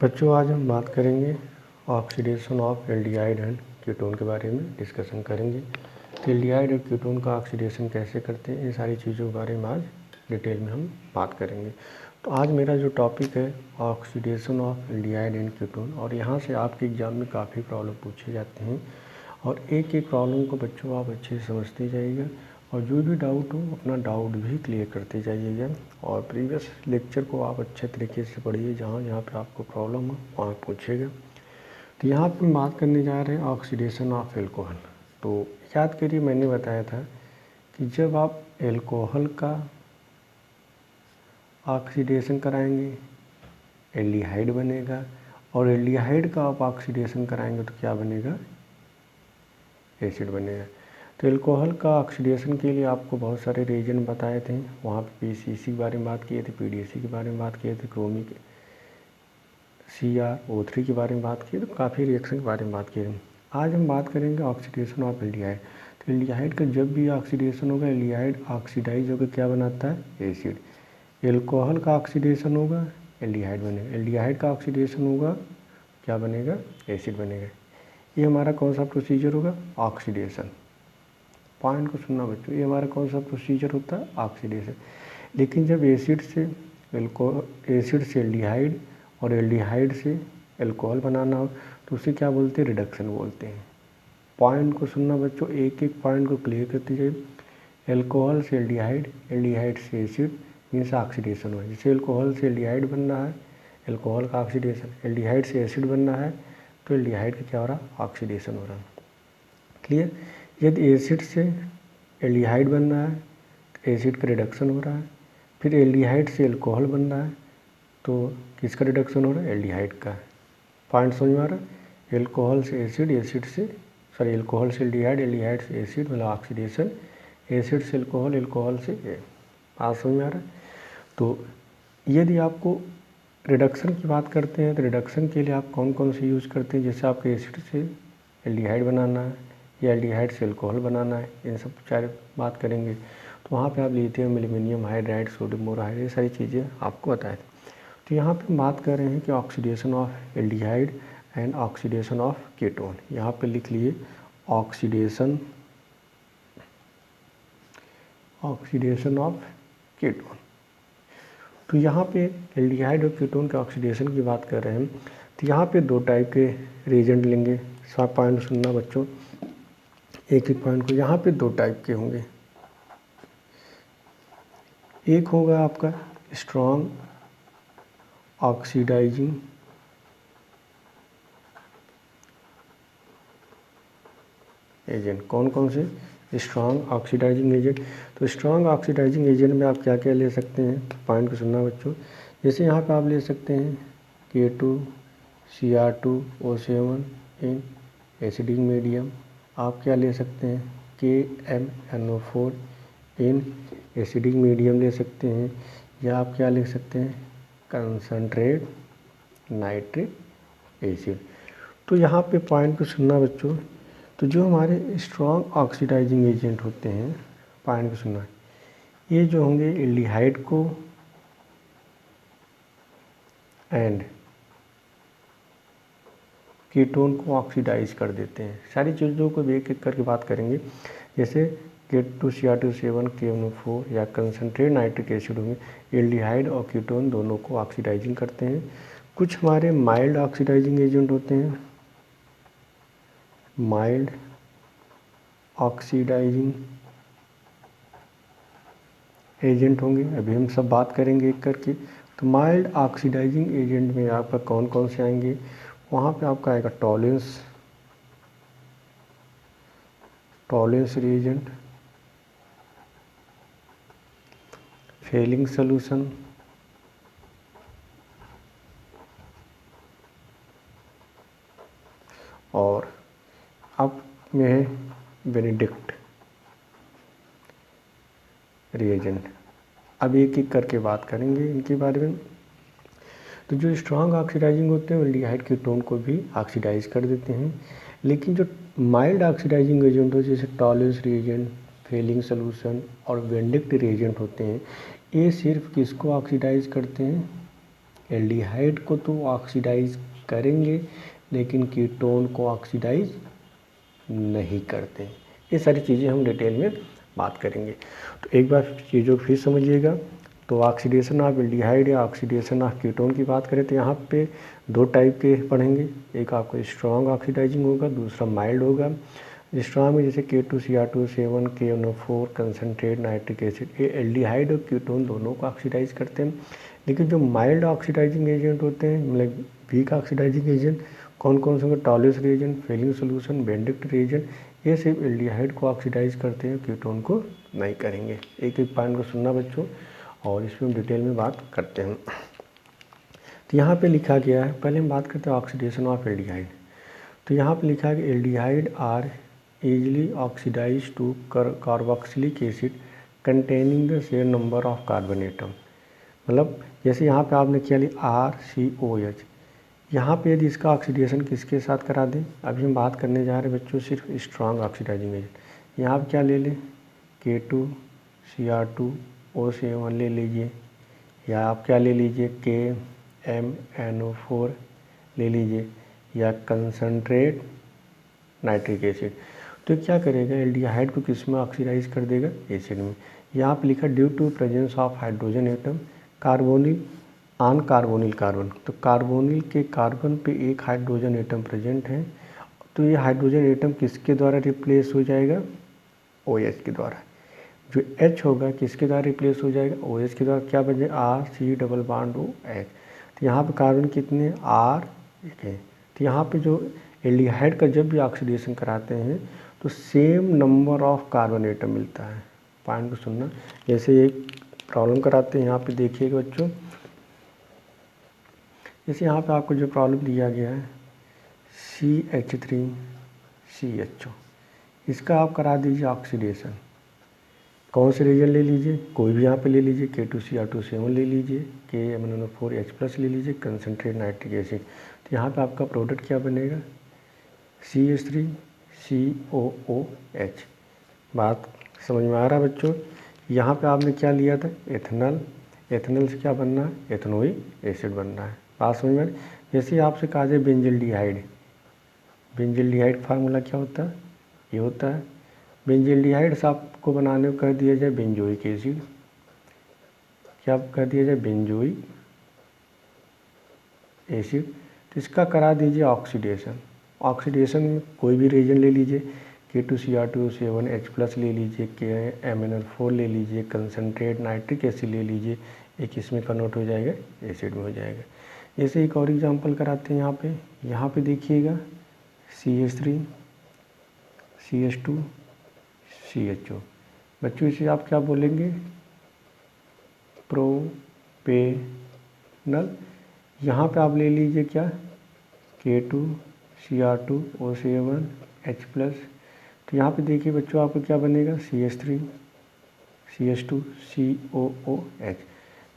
बच्चों आज हम बात करेंगे oxidation of aldehyde and ketone के बारे में डिस्कशन करेंगे। तो एल्डिहाइड और कीटोन का ऑक्सीडेशन कैसे करते हैं, ये सारी चीज़ों के बारे में आज डिटेल में हम बात करेंगे। तो आज मेरा जो टॉपिक है oxidation of aldehyde and ketone, और यहाँ से आपके एग्ज़ाम में काफ़ी प्रॉब्लम पूछे जाते हैं और एक एक प्रॉब्लम को बच्चों आप अच्छे से समझते जाइएगा और जो भी डाउट हो अपना डाउट भी क्लियर करते जाइएगा। और प्रीवियस लेक्चर को आप अच्छे तरीके से पढ़िए, जहाँ जहाँ पे आपको प्रॉब्लम हो वहाँ पूछेगा। तो यहाँ पे बात करने जा रहे हैं ऑक्सीडेशन ऑफ एल्कोहल। तो याद करिए मैंने बताया था कि जब आप एल्कोहल का ऑक्सीडेशन कराएंगे एल्डिहाइड बनेगा, और एल्डिहाइड का आप ऑक्सीडेशन कराएंगे तो क्या बनेगा, एसिड बनेगा। तो एल्कोहल का ऑक्सीडेशन के लिए आपको बहुत सारे रिएजेंट बताए थे, वहाँ पे पीसीसी के बारे में बात किए थे, पीडीसी के बारे में बात किए थे, क्रोमिक CrO3 के बारे में बात किए, तो काफ़ी रिएक्शन के बारे में बात किए थे। आज हम बात करेंगे ऑक्सीडेशन ऑफ एल्डिहाइड। तो एल्डिहाइड का जब भी ऑक्सीडेशन होगा एल्डिहाइड ऑक्सीडाइज होकर क्या बनाता है, एसिड। एल्कोहल का ऑक्सीडेशन होगा एल्डिहाइड बनेगा, एल्डिहाइड का ऑक्सीडेशन होगा क्या बनेगा, एसिड बनेगा। ये हमारा कौन सा प्रोसीजर होगा, ऑक्सीडेशन। पॉइंट को सुनना बच्चों, ये हमारा कौन सा प्रोसीजर होता है, ऑक्सीडेशन। लेकिन जब एसिड से एल्डिहाइड और एल्डिहाइड से एल्कोहल बनाना हो तो उसे क्या बोलते हैं, रिडक्शन बोलते हैं। पॉइंट को सुनना बच्चों, एक एक पॉइंट को क्लियर करते जाइए। एल्कोहल से एल्डिहाइड, एल्डिहाइड से एसिड, मीन्स ऑक्सीडेशन हो। जैसे एल्कोहल से एल्डिहाइड बन रहा है, एल्कोहल का ऑक्सीडेशन, एल्डिहाइड से एसिड बन रहा है तो एल्डिहाइड का क्या हो रहा है, ऑक्सीडेशन हो रहा है। क्लियर। यदि एसिड से एल्डिहाइड बन रहा है तो एसिड का रिडक्शन हो रहा है, फिर एल्डिहाइड से एल्कोहल बन रहा है तो किसका रिडक्शन हो रहा है, एल्डिहाइड का। पॉइंट समझ में आ रहा है। एल्कोहल से एसिड, एसिड से एल्कोहल से एल्डिहाइड, एल्डिहाइड से एसिड, मतलब ऑक्सीडेशन। एसिड से एल्कोहल, एल्कोहल से बात समझ में आ रहा है। तो यदि आपको रिडक्शन की बात करते हैं तो रिडक्शन के लिए आप कौन कौन से यूज़ करते हैं, जैसे आपको एसिड से एल्डिहाइड बनाना है या एल्डिहाइड से एल्कोहल बनाना है, इन सब चार बात करेंगे। तो वहाँ पे आप lithium, aluminium hydride, sodium boride, ये सारी चीज़ें आपको बताए। तो यहाँ पे हम बात कर रहे हैं कि oxidation of aldehyde and oxidation of ketone. यहाँ पे लिख लिए ऑक्सीडेशन ऑफ कीटोन। तो यहाँ पे एल्डिहाइड और कीटोन के ऑक्सीडेशन की बात कर रहे हैं तो यहाँ पे दो टाइप के रिएजेंट लेंगे। सब पॉइंट सुनना बच्चों, एक एक पॉइंट को। यहाँ पे दो टाइप के होंगे, एक होगा आपका स्ट्रॉन्ग ऑक्सीडाइजिंग एजेंट। कौन कौन से, स्ट्रॉन्ग ऑक्सीडाइजिंग एजेंट। तो स्ट्रॉन्ग ऑक्सीडाइजिंग एजेंट में आप क्या क्या ले सकते हैं, पॉइंट को सुनना बच्चों। जैसे यहाँ पे आप ले सकते हैं K2Cr2O7 इन एसिडिक मीडियम। आप क्या ले सकते हैं, KMnO4 इन एसिडिक मीडियम ले सकते हैं, या आप क्या ले सकते हैं, कंसनट्रेट नाइट्रिक एसिड। तो यहाँ पे पॉइंट को सुनना बच्चों। तो जो हमारे स्ट्रॉन्ग ऑक्सीडाइजिंग एजेंट होते हैं, पॉइंट को सुनना, ये जो होंगे एल्डिहाइड को एंड कीटोन को ऑक्सीडाइज कर देते हैं। सारी चीज़ों को एक एक करके बात करेंगे। जैसे K2Cr2O7 KMnO4 या कंसनट्रेट नाइट्रिक एसिड होंगे, एल्डिहाइड और कीटोन दोनों को ऑक्सीडाइजिंग करते हैं। कुछ हमारे माइल्ड ऑक्सीडाइजिंग एजेंट होते हैं, माइल्ड ऑक्सीडाइजिंग एजेंट होंगे, अभी हम सब बात करेंगे एक करके। तो माइल्ड ऑक्सीडाइजिंग एजेंट में आपका कौन कौन से आएंगे, वहाँ पे आपका आएगा टॉलेंस रिएजेंट, फेलिंग सॉल्यूशन, और अब में है बेनेडिक्ट रिएजेंट। अब एक एक करके बात करेंगे इनके बारे में। तो जो स्ट्रॉन्ग ऑक्सीडाइजिंग होते हैं वो एल्डिहाइड कीटोन को भी ऑक्सीडाइज कर देते हैं, लेकिन जो माइल्ड ऑक्सीडाइजिंग एजेंट हो जैसे टॉलेंस रिएजेंट, फेलिंग सॉल्यूशन और बेनेडिक्ट रिएजेंट होते हैं, ये सिर्फ किसको ऑक्सीडाइज करते हैं, एल्डिहाइड को तो ऑक्सीडाइज करेंगे लेकिन कीटोन को ऑक्सीडाइज नहीं करते। ये सारी चीज़ें हम डिटेल में बात करेंगे। तो एक बार चीज़ों को फिर समझिएगा। तो ऑक्सीडेशन ऑफ एल्डिहाइड या ऑक्सीडेशन ऑफ कीटोन की बात करें तो यहाँ पे दो टाइप के पढ़ेंगे। एक आपको स्ट्रॉन्ग ऑक्सीडाइजिंग होगा, दूसरा माइल्ड होगा। स्ट्रॉन्ग में जैसे K2Cr2 KNO4 concentrate nitric acid, ये एल्डिहाइड और कीटोन दोनों को ऑक्सीडाइज करते हैं। लेकिन जो माइल्ड ऑक्सीडाइजिंग एजेंट होते हैं, मतलब वीक ऑक्सीडाइजिंग एजेंट, कौन कौन से होंगे? Tollens reagent, Fehling solution, Benedict reagent, ये सिर्फ एल्डिहाइड को ऑक्सीडाइज करते हैं, कीटोन को नहीं करेंगे। एक एक पॉइंट को सुनना बच्चों, और इसमें हम डिटेल में बात करते हैं। तो यहाँ पे लिखा गया है, पहले हम बात करते हैं ऑक्सीडेशन ऑफ एल्डिहाइड। तो यहाँ पे लिखा है कि aldehyde are easily oxidized to carboxylic acid containing the same number of carbon atom। मतलब जैसे यहाँ पे आपने क्या लिया RCOH, यहाँ पे यदि इसका ऑक्सीडेशन किसके साथ करा दें, अभी हम बात करने जा रहे हैं बच्चों सिर्फ स्ट्रॉन्ग ऑक्सीडाइजिंग एजेंट। यहाँ पे क्या ले लें? K2Cr2O7 ले लीजिए, या आप क्या ले लीजिए KMNO4 ले लीजिए, या कंसनट्रेट नाइट्रिक एसिड। तो क्या करेगा? एल्डिहाइड को किस में ऑक्सीडाइज कर देगा? एसिड में। यहाँ पे लिखा due to presence of hydrogen atom carbonyl on carbonyl carbon. तो कार्बोनिल के कार्बन पे एक हाइड्रोजन एटम प्रेजेंट है, तो ये हाइड्रोजन एटम किसके द्वारा रिप्लेस हो जाएगा? OH के द्वारा। जो H होगा किसके द्वारा रिप्लेस हो जाएगा? OH के द्वारा। क्या बन जाएगा? RC⋯OH। तो यहाँ पे कार्बन कितने? R एक है। तो यहाँ पे जो एल्डिहाइड का जब भी ऑक्सीडेशन कराते हैं तो same number of carbon atom मिलता है। पॉइंट को सुनना। जैसे एक प्रॉब्लम कराते हैं, यहाँ पे देखिएगा बच्चों, जैसे यहाँ पे आपको जो प्रॉब्लम दिया गया है CH3CHO, इसका आप करा दीजिए ऑक्सीडेशन। कौन से रीजन ले लीजिए? कोई भी यहाँ पे ले लीजिए, K2Cr2 ले लीजिए, KMNO4H+ ले लीजिए, कंसनट्रेट नाइट्रिक एसिड। तो यहाँ पे आपका प्रोडक्ट क्या बनेगा? CH3COOH। बात समझ में आ रहा है बच्चों? यहाँ पे आपने क्या लिया था? एथनॉल। एथनॉल से क्या बनना है? एथनोइक एसिड बनना है। बात समझ में आ रही? जैसे आपसे कहा जाए बेंजल्डिहाइड, बेंजल्डिहाइड फार्मूला क्या होता है? ये होता है बेंजल्डिहाइड से आपको बनाने को कर दिया जाए बेंजोइक एसिड। क्या कर दिया जाए? Benzoic acid. तो इसका करा दीजिए ऑक्सीडेशन। ऑक्सीडेशन में कोई भी रिएजेंट ले लीजिए, K2Cr2O7H+ ले लीजिए, KMNO4 ले लीजिए, कंसनट्रेट नाइट्रिक एसिड ले लीजिए, एक इसमें कन्वर्ट हो जाएगा एसिड में हो जाएगा। जैसे एक और एग्जांपल कराते हैं यहाँ पे देखिएगा CH3CH2CHO। बच्चों इसे आप क्या बोलेंगे? प्रोपेनल। यहाँ पे आप ले लीजिए क्या? K2Cr2O7H+। तो यहाँ पे देखिए बच्चों आपको क्या बनेगा? CH3CH2COOH।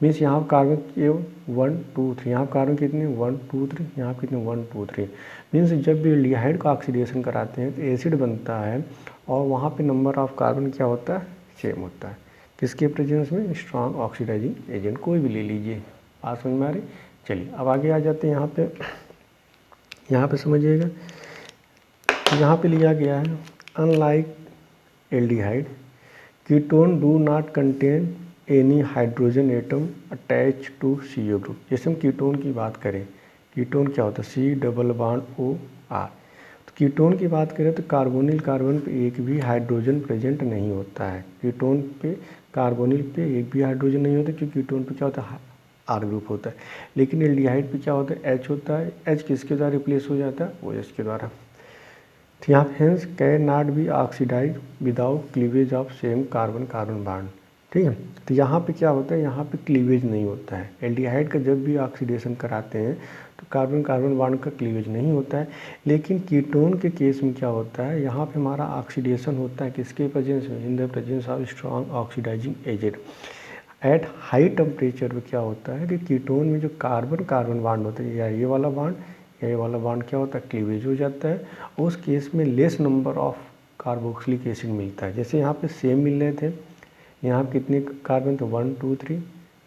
मीन्स यहाँ कार्बन के 1 2 3, यहाँ कार्बन कितने? 1 2 3, यहाँ कितने? 1 2 3। मीन्स जब भी एल्डिहाइड का ऑक्सीडेशन कराते हैं तो एसिड बनता है, और वहाँ पे नंबर ऑफ कार्बन क्या होता है? सेम होता है। किसके प्रेजेंस में? स्ट्रॉन्ग ऑक्सीडाइजिंग एजेंट कोई भी ले लीजिए। बात समझ में आ रही? चलिए अब आगे आ जाते हैं। यहाँ पे समझिएगा, यहाँ पे लिया गया है unlike aldehyde ketone do not contain any hydrogen atom attach to CO group. जैसे हम कीटोन की बात करें, कीटोन क्या होता है? C⋯OR। तो कीटोन की बात करें तो कार्बोनिल कार्बन पे एक भी हाइड्रोजन प्रेजेंट नहीं होता है। कीटोन पे कार्बोनिल पे एक भी हाइड्रोजन नहीं होता, क्योंकि कीटोन पे क्या होता है? R ग्रुप होता है। लेकिन एल्डिहाइड पे क्या होता है? H होता है। H किसके द्वारा रिप्लेस हो जाता है? OH के द्वारा। तो यहाँ hence can not be oxidise without cleavage of same carbon carbon bond. ठीक है, तो यहाँ पे क्या होता है? यहाँ पे क्लीवेज नहीं होता है। एल्डिहाइड का जब भी ऑक्सीडेशन कराते हैं तो कार्बन कार्बन बॉन्ड का क्लीवेज नहीं होता है। लेकिन कीटोन के केस में क्या होता है? यहाँ पे हमारा ऑक्सीडेशन होता है किसके प्रेजेंस में? In the presence of strong oxidising agent. At high temperature पे क्या होता है कि कीटोन में जो कार्बन कार्बन बॉन्ड होता है, या ये वाला बॉन्ड या ये वाला बॉन्ड क्या होता है? क्लीवेज हो जाता है। उस केस में less number of carboxylic acid मिलता है। जैसे यहाँ पे सेम मिल रहे थे, यहाँ पे कितने कार्बन थे? 1 2 3।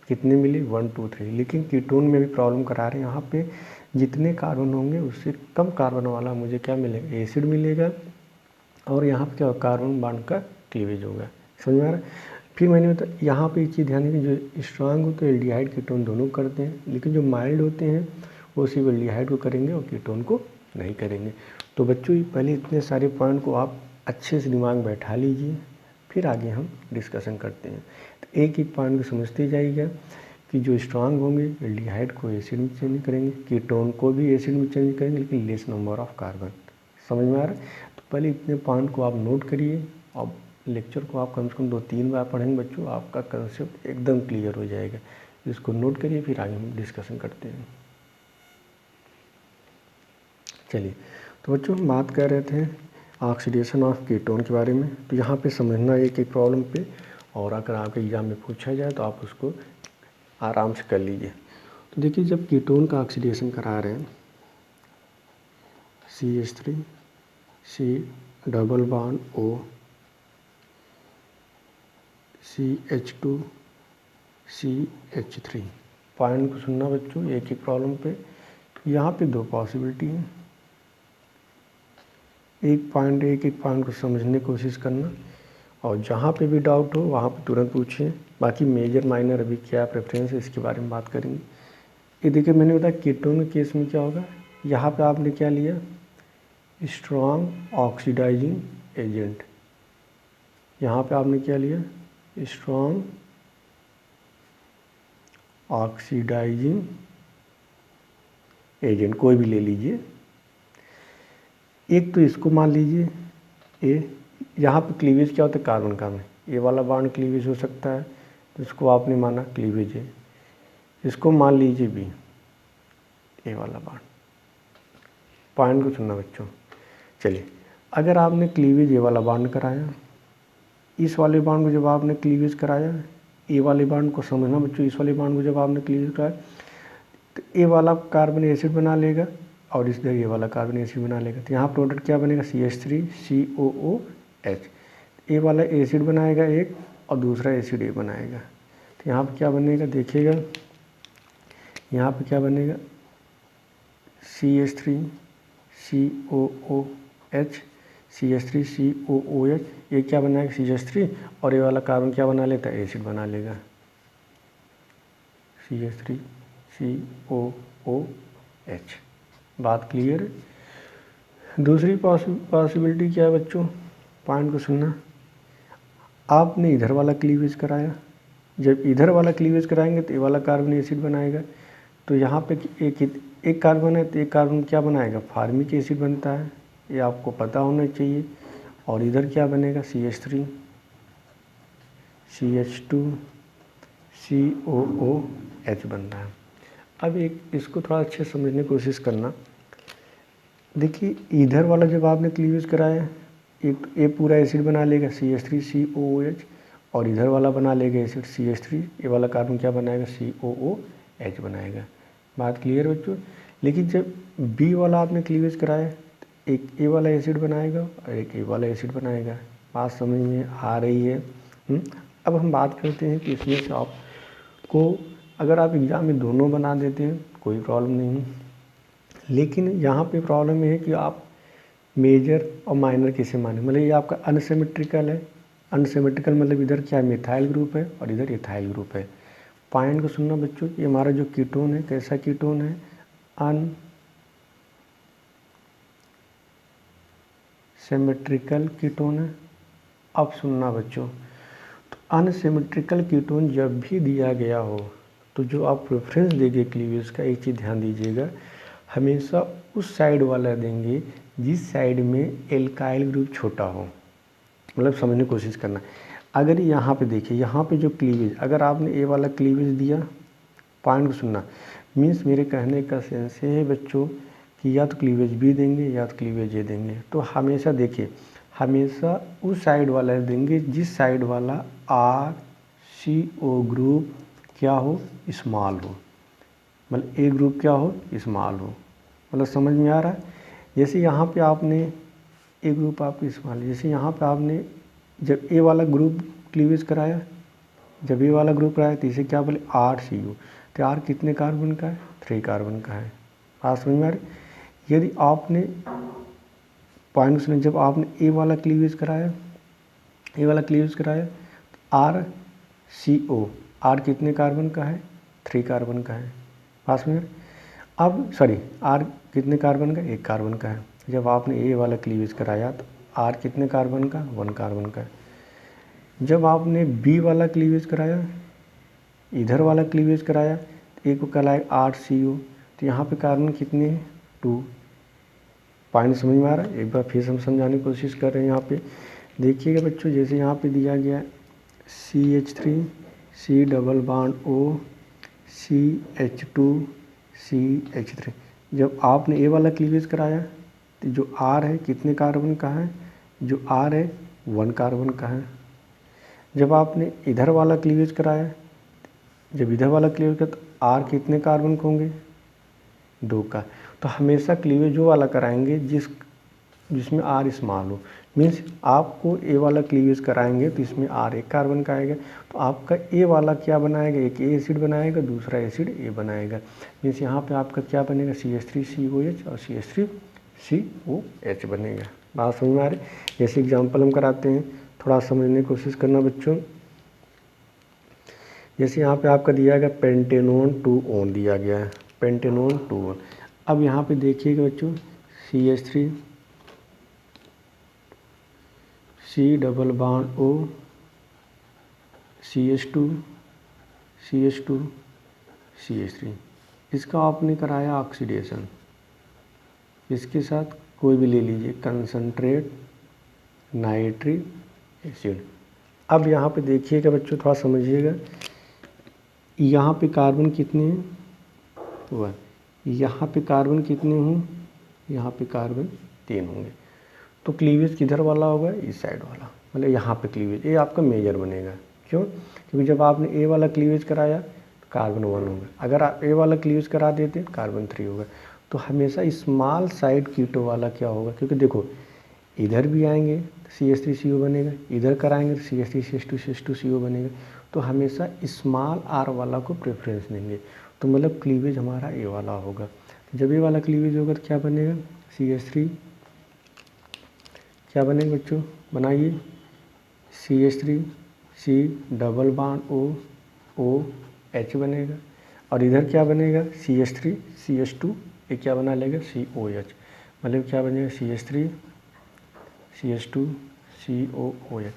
कितने मिले 1 2 3। लेकिन कीटोन में भी प्रॉब्लम करा रहे हैं, यहाँ पे जितने कार्बन होंगे उससे कम कार्बन वाला मुझे क्या मिलेगा, एसिड मिलेगा, और यहाँ पे क्या होगा, कार्बन बॉन्ड का क्लीवेज होगा। समझ में आ रहा है। फिर मैंने बताया यहाँ पे एक चीज़ ध्यान दें, जो स्ट्रांग हो तो एल्डिहाइड कीटोन दोनों करते हैं, लेकिन जो माइल्ड होते हैं वो सिर्फ एल्डिहाइड को करेंगे और कीटोन को नहीं करेंगे। तो बच्चों पहले इतने सारे पॉइंट को आप अच्छे से दिमाग में बैठा लीजिए, फिर आगे हम डिस्कशन करते हैं। तो एक एक पॉइंट को समझते जाइएगा कि जो स्ट्रांग होंगे एल्डिहाइड को एसिड में चेंज करेंगे, कीटोन को भी एसिड में चेंज करेंगे, लेकिन लेस नंबर ऑफ कार्बन। समझ में आ रहा है। तो पहले इतने पॉइंट को आप नोट करिए, और लेक्चर को आप कम से कम 2-3 बार पढ़ेंगे बच्चों, आपका कंसेप्ट एकदम क्लियर हो जाएगा। इसको नोट करिए, फिर आगे हम डिस्कशन करते हैं। चलिए, तो बच्चों हम बात कर रहे थे ऑक्सीडेशन ऑफ कीटोन के बारे में। तो यहाँ पे समझना एक एक प्रॉब्लम पे, और अगर आपके एग्जाम में पूछा जाए तो आप उसको आराम से कर लीजिए। तो देखिए, जब कीटोन का ऑक्सीडेशन करा रहे हैं, CH3 C double bond O CH2 CH3, point को सुनना बच्चों एक एक प्रॉब्लम पे। यहाँ पे 2 पॉसिबिलिटी है, एक एक पॉइंट को समझने की कोशिश करना, और जहाँ पे भी डाउट हो वहाँ पे तुरंत पूछिए। बाकी मेजर माइनर अभी क्या प्रेफरेंस है इसके बारे में बात करेंगे। ये देखिए, मैंने बताया कीटोन के केस में क्या होगा, यहाँ पे आपने क्या लिया, स्ट्रॉन्ग ऑक्सीडाइजिंग एजेंट। यहाँ पे आपने क्या लिया, स्ट्रॉन्ग ऑक्सीडाइजिंग एजेंट, कोई भी ले लीजिए। एक तो इसको मान लीजिए ए, यहाँ पे क्लीवेज क्या होता है, कार्बन कार्बन, ये वाला बॉन्ड क्लीवेज हो सकता है, तो इसको आपने माना क्लीवेज है। इसको मान लीजिए बी, ये वाला बॉन्ड। पॉइंट को सुनना बच्चों। चलिए, अगर आपने क्लीवेज ये वाला बॉन्ड कराया, इस वाले बॉन्ड को जब आपने क्लीवेज कराया, ए वाले बॉन्ड को समझना बच्चों, इस वाले बॉन्ड को जब आपने क्लीवेज कराया तो ए वाला कार्बन एसिड बना लेगा, और इस ये वाला कार्बन एसिड बना लेगा। तो यहाँ प्रोडक्ट क्या बनेगा, CH3 COOH। ए वाला एसिड बनाएगा एक, और दूसरा एसिड ए बनाएगा। तो यहाँ पे क्या बनेगा, देखिएगा यहाँ पे क्या बनेगा, CH3 COOH CH3 COOH, ये क्या बनाएगा CH3, और ये वाला कार्बन क्या बना लेता है, एसिड बना लेगा, CH3 COOH। बात क्लियर है। दूसरी पॉसिबिलिटी क्या है बच्चों, पॉइंट को सुनना, आपने इधर वाला क्लीवेज कराया, जब इधर वाला क्लीवेज कराएंगे तो ये वाला कार्बन एसिड बनाएगा। तो यहाँ पे एक कार्बन है, तो एक कार्बन क्या बनाएगा, फार्मिक एसिड बनता है, ये आपको पता होना चाहिए। और इधर क्या बनेगा, CH3 CH2 COOH बन रहा है। अब एक इसको थोड़ा अच्छे समझने की कोशिश करना। देखिए, इधर वाला जब आपने क्लीवेज कराया, एक ये पूरा एसिड बना लेगा CH3 COOH, और इधर वाला बना लेगा एसिड CH3, ये वाला कार्बन क्या बनाएगा, COOH बनाएगा। बात क्लियर बच्चों। लेकिन जब बी वाला आपने क्लीवेज कराया, तो एक ए वाला एसिड बनाएगा और एक ए वाला एसिड बनाएगा। बात समझ में आ रही है। अब हम बात करते हैं कि इसमें से आपको, अगर आप एग्ज़ाम में दोनों बना देते हैं कोई प्रॉब्लम नहीं, लेकिन यहाँ पे प्रॉब्लम ये है कि आप मेजर और माइनर किसे माने, मतलब ये आपका अनसिमेट्रिकल है। अनसिमेट्रिकल मतलब इधर क्या है, मिथाइल ग्रुप है, और इधर इथाइल ग्रुप है। पॉइंट को सुनना बच्चों, ये हमारा जो कीटोन है कैसा कीटोन है, अनसिमेट्रिकल कीटोन है। अब सुनना बच्चों, तो अनसिमेट्रिकल कीटोन जब भी दिया गया हो, तो जो आप प्रेफरेंस देंगे क्लीवेज का, एक चीज़ ध्यान दीजिएगा, हमेशा उस साइड वाला देंगे जिस साइड में एल्काइल ग्रुप छोटा हो। मतलब समझने की कोशिश करना। अगर यहाँ पे देखिए, यहाँ पे जो क्लीवेज, अगर आपने ए वाला क्लीवेज दिया, पॉइंट को सुनना, मीन्स मेरे कहने का सेंस है बच्चों कि या तो क्लीवेज बी देंगे या तो क्लीवेज ए देंगे। तो हमेशा देखिए, हमेशा उस साइड वाला देंगे जिस साइड वाला RCO ग्रुप क्या हो, स्मॉल हो, मतलब ए ग्रुप क्या हो, स्मॉल हो। मतलब समझ में आ रहा है। जैसे यहाँ पे आपने ए ग्रुप आपकी स्मॉल, जैसे यहाँ पे आपने जब ए वाला ग्रुप क्लीवेज कराया, जब ये वाला ग्रुप कराया तो इसे क्या बोले RCU। तो R कितने कार्बन का है 3 कार्बन का है। बात समझ में आ रही। यदि आपने पॉइंट सुने, जब आपने ए वाला क्लीवेज कराया RCO, R कितने कार्बन का है 3 कार्बन का है। बात समझ में। अब सॉरी R कितने कार्बन का 1 कार्बन का है। जब आपने ए वाला क्लीवेज कराया तो R कितने कार्बन का 1 कार्बन का है। जब आपने बी वाला क्लीवेज कराया, इधर वाला क्लीवेज कराया, तो एक को कहलाएगा RCO। तो यहाँ पे कार्बन कितने हैं 2। पॉइंट समझ में आ रहा है। एक बार फिर हम समझाने की कोशिश कर रहे हैं। यहाँ पे देखिएगा बच्चों, जैसे यहाँ पे दिया गया CH3 C double bond O CH2 CH3। जब आपने ए वाला क्लीवेज कराया तो जो R है कितने कार्बन का है, जो R है 1 कार्बन का है। जब आपने इधर वाला क्लीवेज कराया, जब इधर वाला क्लीवेज का तो R कितने कार्बन के होंगे 2 का। तो हमेशा क्लीवेज जो वाला कराएंगे जिसमें R स्मॉल हो। मीन्स आपको ए वाला क्लीवेज कराएंगे तो इसमें R 1 कार्बन का आएगा, तो आपका ए वाला क्या बनाएगा, एक ए एसिड बनाएगा, दूसरा एसिड ए बनाएगा। मीन्स यहाँ पे आपका क्या बनेगा CH3COH और CH3COH बनेगा। बात समझ में आ रही। जैसे एग्जाम्पल हम कराते हैं, थोड़ा समझने की कोशिश करना बच्चों। जैसे यहाँ पे आपका दिया गया पेंटेनोन 2 दिया गया है, पेंटेनोन 2। अब यहाँ पे देखिएगा बच्चों CH3 C double bond O CH2 CH3। इसका आपने कराया ऑक्सीडेशन। इसके साथ कोई भी ले लीजिए, कंसंट्रेट नाइट्रिक एसिड। अब यहाँ पे देखिएगा बच्चों, थोड़ा समझिएगा। यहाँ पे कार्बन कितने हैं 1, यहाँ पे कार्बन कितने हों, यहाँ पे कार्बन 3 होंगे। तो क्लीवेज किधर वाला होगा, इस साइड वाला, मतलब यहाँ पे क्लीवेज, ये आपका मेजर बनेगा। क्यों, क्योंकि जब आपने ए वाला क्लीवेज कराया तो कार्बन 1 होगा, अगर आप ए वाला क्लीवेज करा देते तो कार्बन 3 होगा। तो हमेशा स्मॉल साइड कीटो वाला क्या होगा, क्योंकि देखो इधर भी आएंगे तो CH3CO बनेगा, इधर कराएंगे तो CH3CH2CO बनेगा। तो हमेशा स्मॉल R वाला को प्रेफरेंस देंगे। तो मतलब क्लीवेज हमारा ए वाला होगा। जब ए वाला क्लीवेज होगा तो क्या बनेगा CH3, क्या बनेगा बच्चों बनाइए, CH3 C double bond OH बनेगा। और इधर क्या बनेगा CH3 CH2, ये क्या बना लेगा COH। मतलब क्या बनेगा CH3 CH2 COOH।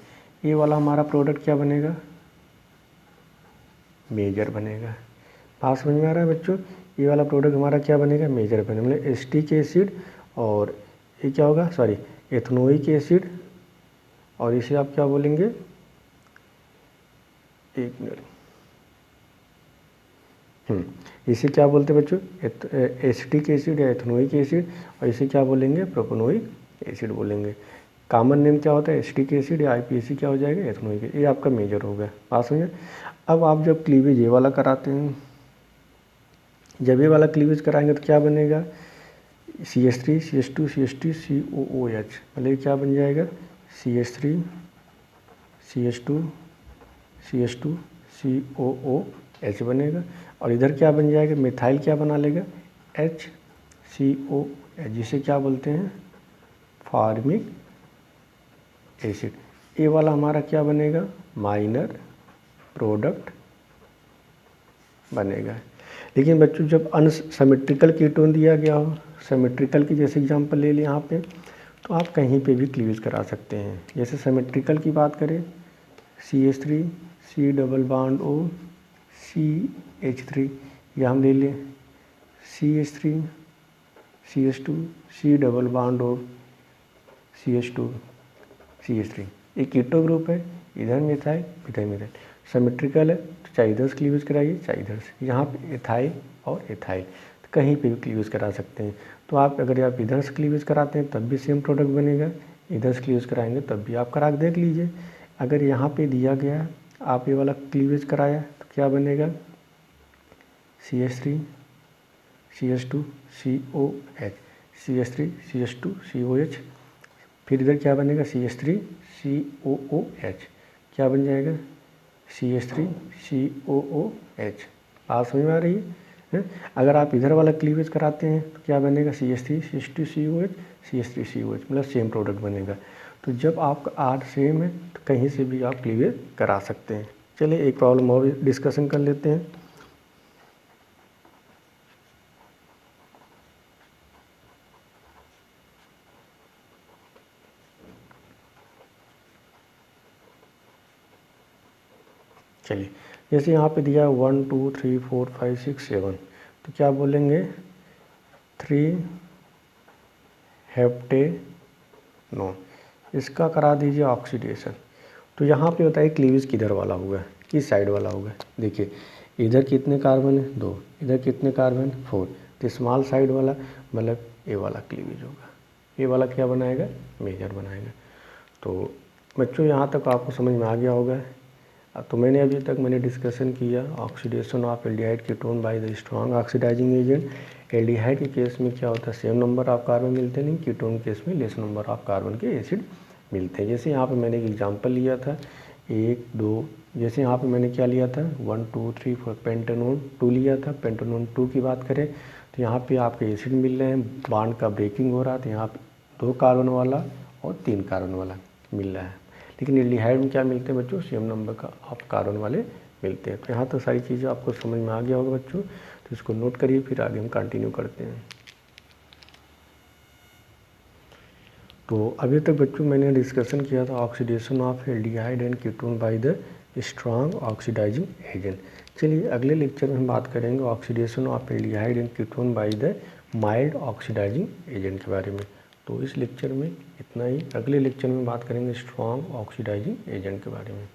ये वाला हमारा प्रोडक्ट क्या बनेगा, मेजर बनेगा। बात समझ में आ रहा है बच्चों। ये वाला प्रोडक्ट हमारा क्या बनेगा, मेजर बनेगा। मतलब एसिटिक एसिड, और ये क्या होगा सॉरी एथनोइक एसिड, और इसे आप क्या बोलेंगे, एक मिनट, इसे क्या बोलते हैं बच्चों, एसिटिक एसिड या एथनोइक एसिड, और इसे क्या बोलेंगे प्रोपेनोइक एसिड बोलेंगे। कॉमन नेम क्या होता है एसिटिक एसिड, या IPAC क्या हो जाएगा एथनोइक। ये आपका मेजर होगा। बात समझे। अब आप जब क्लीवेज ये वाला कराते हैं, जब ये वाला क्लीवेज कराएंगे तो क्या बनेगा CH3 CH2 CH2 COOH। मतलब क्या बन जाएगा CH3 CH2 CH2 COOH बनेगा। और इधर क्या बन जाएगा, मिथाइल क्या बना लेगा HCOH, जिसे क्या बोलते हैं फॉर्मिक एसिड। ये वाला हमारा क्या बनेगा, माइनर प्रोडक्ट बनेगा। लेकिन बच्चों जब अनसिमेट्रिकल कीटोन दिया गया हो, सिमेट्रिकल की जैसे एग्जांपल ले लें यहाँ पे, तो आप कहीं पे भी क्लीवेज करा सकते हैं। जैसे सिमेट्रिकल की बात करें CH3 C double bond O CH3, या हम ले लें CH3 CH2 C double bond O CH2 CH3। एक कीटो ग्रुप है, इधर मिथाइल इधर मिथाइल। सिमेट्रिकल है तो चाहे इधर से क्लीवेज कराइए चाहे इधर से। यहाँ पे एथाइल और एथाइल, तो कहीं पे भी क्लीवेज करा सकते हैं। तो आप अगर आप इधर से क्लीवेज कराते हैं तब भी सेम प्रोडक्ट बनेगा, इधर से क्लीवेज कराएंगे तब भी। आप करा देख लीजिए। अगर यहाँ पे दिया गया आप ये वाला क्लीवेज कराया तो क्या बनेगा CH3 CH2 COH, CH3 CH2 COH। फिर इधर क्या बनेगा CH3 COOH, क्या बन जाएगा CH3COOH। बात समझ में आ रही है? अगर आप इधर वाला क्लीवेज कराते हैं तो क्या बनेगा, CH3H2COH CH3COH, मतलब सेम प्रोडक्ट बनेगा। तो जब आपका R सेम है तो कहीं से भी आप क्लीवेज करा सकते हैं। चलिए एक प्रॉब्लम और डिस्कशन कर लेते हैं। चलिए जैसे यहाँ पे दिया 1 2 3 4 5 6 7, तो क्या बोलेंगे 3 हेप्टेनोन, इसका करा दीजिए ऑक्सीडेशन। तो यहाँ पे बताइए क्लीवेज किधर वाला होगा, किस साइड वाला होगा। देखिए इधर कितने कार्बन है, 2, इधर कितने कार्बन, 4, तो स्मॉल साइड वाला मतलब ए वाला क्लीवेज होगा। ए वाला क्या बनाएगा, मेजर बनाएगा। तो बच्चों यहाँ तक आपको समझ में आ गया होगा। तो मैंने अभी तक डिस्कशन किया oxidation of aldehyde ketone by the strong oxidising agent. Aldehyde के केस में क्या होता है, सेम नंबर ऑफ कार्बन मिलते नहीं, कीटोन केस में लेस नंबर ऑफ कार्बन के एसिड मिलते हैं। जैसे यहाँ पे मैंने एक एग्जांपल लिया था 1 2, जैसे यहाँ पे मैंने क्या लिया था 1 2 3 4 पेंटेनोन 2 लिया था। पेंटेनोन 2 की बात करें तो यहाँ पे आपके एसिड मिल रहे हैं, बॉन्ड का ब्रेकिंग हो रहा है, तो यहाँ पे 2 कार्बन वाला और 3 कार्बन वाला मिल रहा है। लेकिन एल्डिहाइड में क्या मिलते हैं बच्चों, सेम नंबर का आप कार्बन वाले मिलते हैं। तो यहाँ तो सारी चीज़ें आपको समझ में आ गया होगा बच्चों, तो इसको नोट करिए, फिर आगे हम कंटिन्यू करते हैं। तो अभी तक बच्चों मैंने डिस्कशन किया था oxidation of aldehyde and ketone by the strong oxidising agent. चलिए अगले लेक्चर में हम बात करेंगे oxidation of aldehyde and ketone by the mild oxidising agent के बारे में। तो इस लेक्चर में इतना ही, अगले लेक्चर में बात करेंगे स्ट्रॉन्ग ऑक्सीडाइजिंग एजेंट के बारे में।